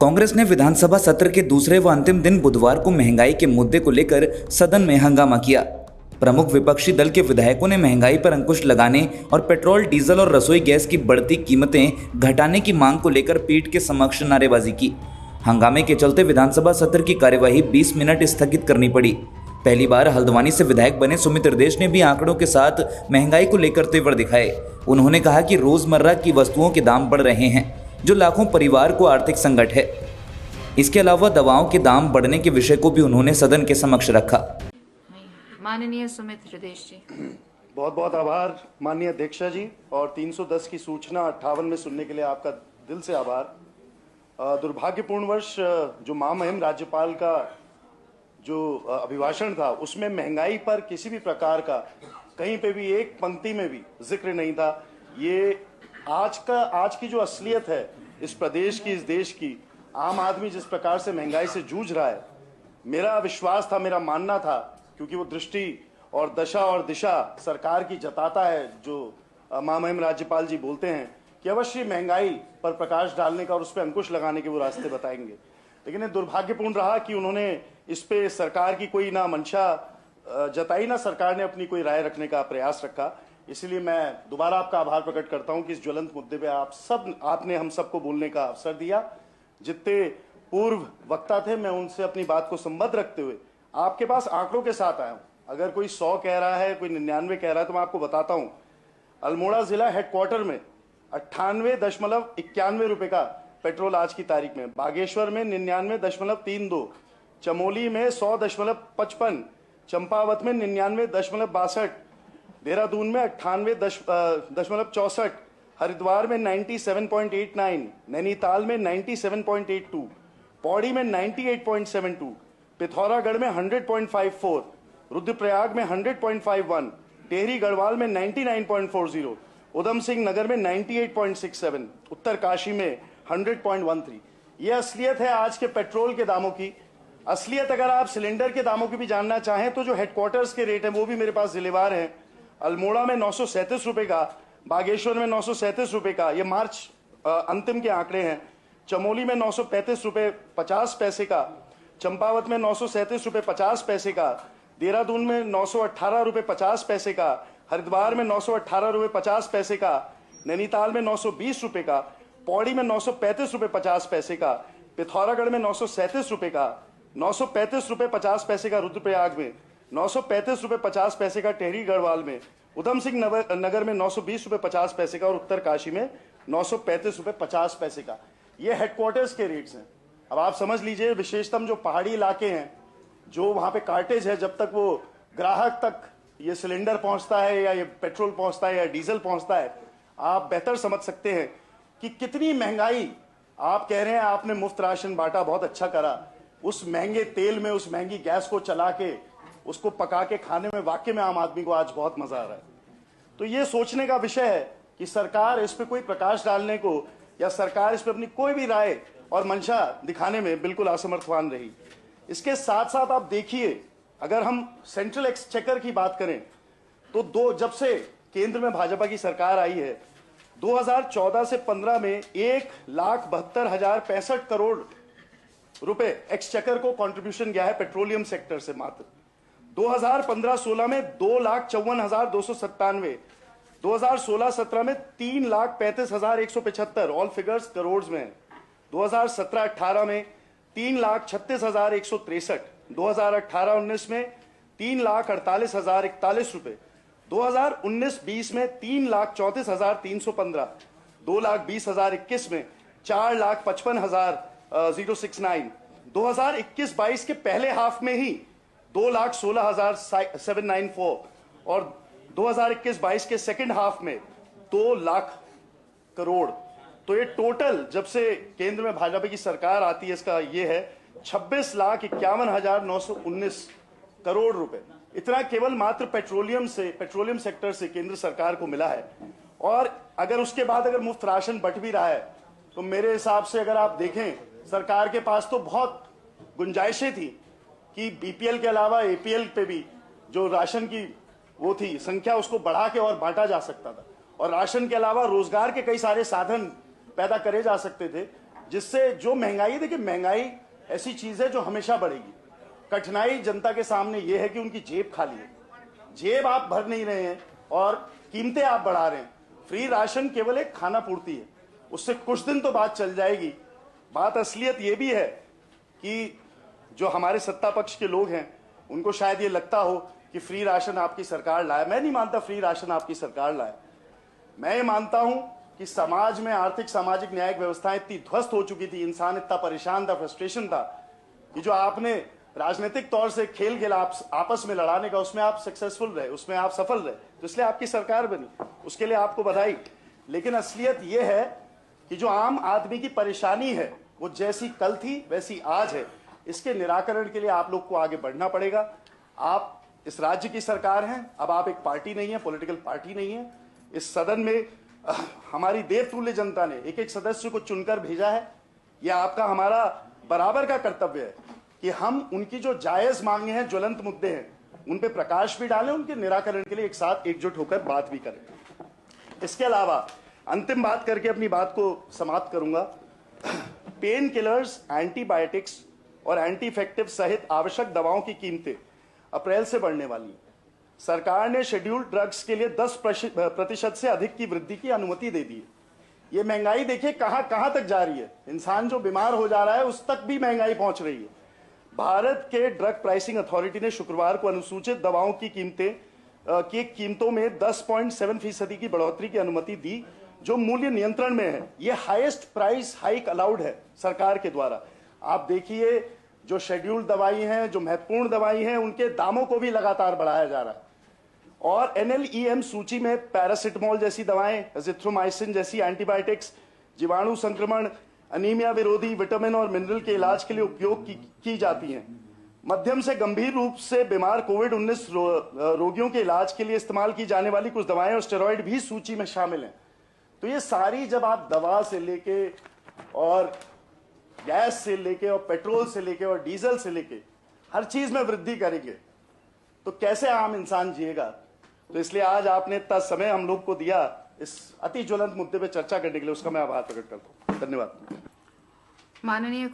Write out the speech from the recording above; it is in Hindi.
कांग्रेस ने विधानसभा सत्र के दूसरे व अंतिम दिन बुधवार को महंगाई के मुद्दे को लेकर सदन में हंगामा किया। प्रमुख विपक्षी दल के विधायकों ने महंगाई पर अंकुश लगाने और पेट्रोल, डीजल और रसोई गैस की बढ़ती कीमतें घटाने की मांग को लेकर पीठ के समक्ष नारेबाजी की। हंगामे के चलते विधानसभा सत्र की कार्यवाही 20 मिनट स्थगित करनी पड़ी। पहली बार हल्द्वानी से विधायक बने सुमित हृदयेश ने भी आंकड़ों के साथ महंगाई को लेकर तेवर दिखाए। उन्होंने कहा कि रोजमर्रा की वस्तुओं के दाम बढ़ रहे हैं, जो लाखों परिवार को आर्थिक संकट है। इसके अलावा दवाओं के दाम बढ़ने के विषय को भी उन्होंने सदन के समक्ष रखा। माननीय सुमित हृदयेश जी। बहुत बहुत आभार माननीय अध्यक्षा जी, और 310 की सूचना 58 में सुनने के लिए आपका दिल से आभार। दुर्भाग्यपूर्ण वर्ष जो महामहिम राज्यपाल का जो अभिभाषण था, उसमें महंगाई पर किसी भी प्रकार का कहीं पे भी एक पंक्ति में भी जिक्र नहीं था। ये आज की जो असलियत है इस प्रदेश की, इस देश की, आम आदमी जिस प्रकार से महंगाई से जूझ रहा है, मेरा विश्वास था, मेरा मानना था, क्योंकि वो दृष्टि और दशा और दिशा सरकार की जताता है, जो महामहिम राज्यपाल जी बोलते हैं कि अवश्य महंगाई पर प्रकाश डालने का और उस पर अंकुश लगाने के वो रास्ते बताएंगे। लेकिन ये दुर्भाग्यपूर्ण रहा कि उन्होंने इस पे सरकार की कोई ना मंशा जताई, ना सरकार ने अपनी कोई राय रखने का प्रयास रखा। इसलिए मैं दोबारा आपका आभार प्रकट करता हूं कि इस ज्वलंत मुद्दे पे आपने हम सबको बोलने का अवसर दिया। जितने पूर्व वक्ता थे, मैं उनसे अपनी बात को संबद्ध रखते हुए आपके पास आंकड़ों के साथ आया हूं। अगर कोई 100 कह रहा है, कोई 99 कह रहा है, तो मैं आपको बताता हूं। अल्मोड़ा जिला हेडक्वार्टर में 98.91 रुपए का पेट्रोल आज की तारीख में, बागेश्वर में 99.32, चमोली में 100.55, चंपावत में 99.62, देहरादून में 98.64, हरिद्वार में 97.89, नैनीताल में 97.82, पौड़ी में 98.72, पिथौरागढ़ में 100.54, रुद्रप्रयाग में 100.51, टेहरी गढ़वाल में 99.40, उधम सिंह नगर में 98.67, उत्तरकाशी में 100.13। ये असलियत है आज के पेट्रोल के दामों की। असलियत अगर आप सिलेंडर के दामों की भी जानना चाहें तो जो हेडक्वार्टर्स के रेट हैं वो भी मेरे पास जिलेवार हैं। अल्मोड़ा में 937 रुपए का, बागेश्वर में 937 रुपए का, ये मार्च अंतिम के आंकड़े हैं। चमोली में 935 रुपए 50 पैसे का, चंपावत में 937 रुपए 50 पैसे का, देहरादून में 918 रुपए 50 पैसे का, हरिद्वार में 918 रुपए 50 पैसे का, नैनीताल में 920 रुपए का, पौड़ी में 935 रुपए 50 पैसे का, पिथौरागढ़ में 937 रुपए का, 935 रुपए 50 पैसे का रुद्रप्रयाग में, 935 रुपए 50 पैसे का टेहरी गढ़वाल में, उधम सिंह नगर में 920 रुपए 50 पैसे का, और उत्तरकाशी में 935 रुपए 50 पैसे का। ये हेडक्वार्टर्स के रेट्स हैं। अब आप समझ लीजिए, विशेषतम जो पहाड़ी इलाके हैं, जो वहां पे कार्टेज है, जब तक वो ग्राहक तक ये सिलेंडर पहुंचता है या ये पेट्रोल पहुंचता है या डीजल पहुंचता है, आप बेहतर समझ सकते हैं कि कितनी महंगाई। आप कह रहे हैं आपने मुफ्त राशन बांटा, बहुत अच्छा करा। उस महंगे तेल में, उस महंगी गैस को चला के, उसको पका के खाने में वाकई में आम आदमी को आज बहुत मजा आ रहा है। तो ये सोचने का विषय है कि सरकार इस पे कोई प्रकाश डालने को, या सरकार इस पे अपनी कोई भी राय और मंशा दिखाने में बिल्कुल असमर्थवान रही। इसके साथ साथ आप देखिए, अगर हम सेंट्रल एक्सचेकर की बात करें तो जब से केंद्र में भाजपा की सरकार आई है, 2014 से 15 में 1,72,065 करोड़ रुपए एक्सचेकर को कंट्रीब्यूशन गया है पेट्रोलियम सेक्टर से मात्र। 2015-16 में 2,54,297, 2016-17 में 3,35,175, ऑल फिगर्स करोड़ में है। 2017-18 में 3,36,163, 2018-19 में 3,48,041 रुपए, 2019-20 में 3,34,315, 2,20,021 में 4,55,069, 2021-22 के पहले हाफ में ही 2,16,794, और 2021-22 के सेकंड हाफ में 2 लाख करोड़। तो ये टोटल जब से केंद्र में भाजपा की सरकार आती है, इसका ये है 26,51,919 करोड़ रुपए। इतना केवल मात्र पेट्रोलियम सेक्टर से केंद्र सरकार को मिला है। और अगर उसके बाद अगर मुफ्त राशन बंट भी रहा है, तो मेरे हिसाब से अगर आप देखें, सरकार के पास तो बहुत गुंजाइशें थी कि बीपीएल के अलावा एपीएल पे भी जो राशन की वो थी संख्या, उसको बढ़ा के और बांटा जा सकता था, और राशन के अलावा रोजगार के कई सारे साधन पैदा करे जा सकते थे। जिससे जो महंगाई, देखिए महंगाई ऐसी चीज है जो हमेशा बढ़ेगी। कठिनाई जनता के सामने यह है कि उनकी जेब खाली है, जेब आप भर नहीं रहे हैं और कीमतें आप बढ़ा रहे हैं। फ्री राशन केवल एक खाना पूर्ति है, उससे कुछ दिन तो बात चल जाएगी। बात असलियत यह भी है कि जो हमारे सत्ता पक्ष के लोग हैं उनको शायद ये लगता हो कि फ्री राशन आपकी सरकार लाए। मैं नहीं मानता फ्री राशन आपकी सरकार लाए। मैं ये मानता हूं कि समाज में आर्थिक सामाजिक न्यायिक व्यवस्थाएं इतनी ध्वस्त हो चुकी थी, इंसान इतना परेशान था, फ्रस्ट्रेशन था, कि जो आपने राजनीतिक तौर से खेल खेला आपस में लड़ाने का, उसमें आप सक्सेसफुल रहे, उसमें आप सफल रहे, तो इसलिए आपकी सरकार बनी, उसके लिए आपको बधाई। लेकिन असलियत यह है कि जो आम आदमी की परेशानी है वो जैसी कल थी वैसी आज है। इसके निराकरण के लिए आप लोग को आगे बढ़ना पड़ेगा। आप इस राज्य की सरकार हैं, अब आप एक पार्टी नहीं है, पॉलिटिकल पार्टी नहीं है। इस सदन में हमारी देवतुल्य जनता ने एक एक सदस्य को चुनकर भेजा है। यह आपका हमारा बराबर का कर्तव्य है कि हम उनकी जो जायज मांगे हैं, ज्वलंत मुद्दे हैं, उन पे प्रकाश भी डालें, उनके निराकरण के लिए एक साथ एकजुट होकर बात भी करें। इसके अलावा अंतिम बात करके अपनी बात को समाप्त करूंगा। पेन किलर्स, एंटीबायोटिक्स और एंटीइफेक्टिव सहित आवश्यक दवाओं की कीमतें अप्रैल से बढ़ने वाली हैं। सरकार ने शेड्यूल्ड ड्रग्स के लिए 10% से अधिक की वृद्धि की अनुमति दे दी है। ये महंगाई देखिए कहां तक जा रही है। इंसान जो बीमार हो जा रहा है उस तक भी महंगाई पहुंच रही है। भारत के ड्रग प्राइसिंग अथॉरिटी ने शुक्रवार को अनुसूचित दवाओं की कीमतों में 10.7% की बढ़ोतरी की अनुमति दी, जो मूल्य नियंत्रण में है। यह हाईएस्ट प्राइस हाइक अलाउड है सरकार के द्वारा। आप देखिए, जो शेड्यूल्ड दवाई हैं, जो महत्वपूर्ण दवाई हैं, उनके दामों को भी लगातार बढ़ाया जा रहा है। और NLEM सूची में पैरासिटामोल जैसी दवाएं, एजिथ्रोमाइसिन जैसी एंटीबायोटिक्स, जीवाणु संक्रमण, अनीमिया विरोधी, विटामिन और मिनरल के इलाज के लिए उपयोग की जाती हैं। मध्यम से गंभीर रूप से बीमार कोविड-19 रोगियों के इलाज के लिए इस्तेमाल की जाने वाली कुछ दवाएं और स्टेरॉइड भी सूची में शामिल हैं। तो ये सारी, जब आप दवा से लेके और गैस से लेके और पेट्रोल से लेके और डीजल से लेके हर चीज में वृद्धि करेंगे तो कैसे आम इंसान जिएगा। तो इसलिए आज आपने इतना समय हम लोग को दिया इस अति ज्वलंत मुद्दे पे चर्चा करने के लिए, उसका मैं आभार प्रकट करता हूं। धन्यवाद। माननीय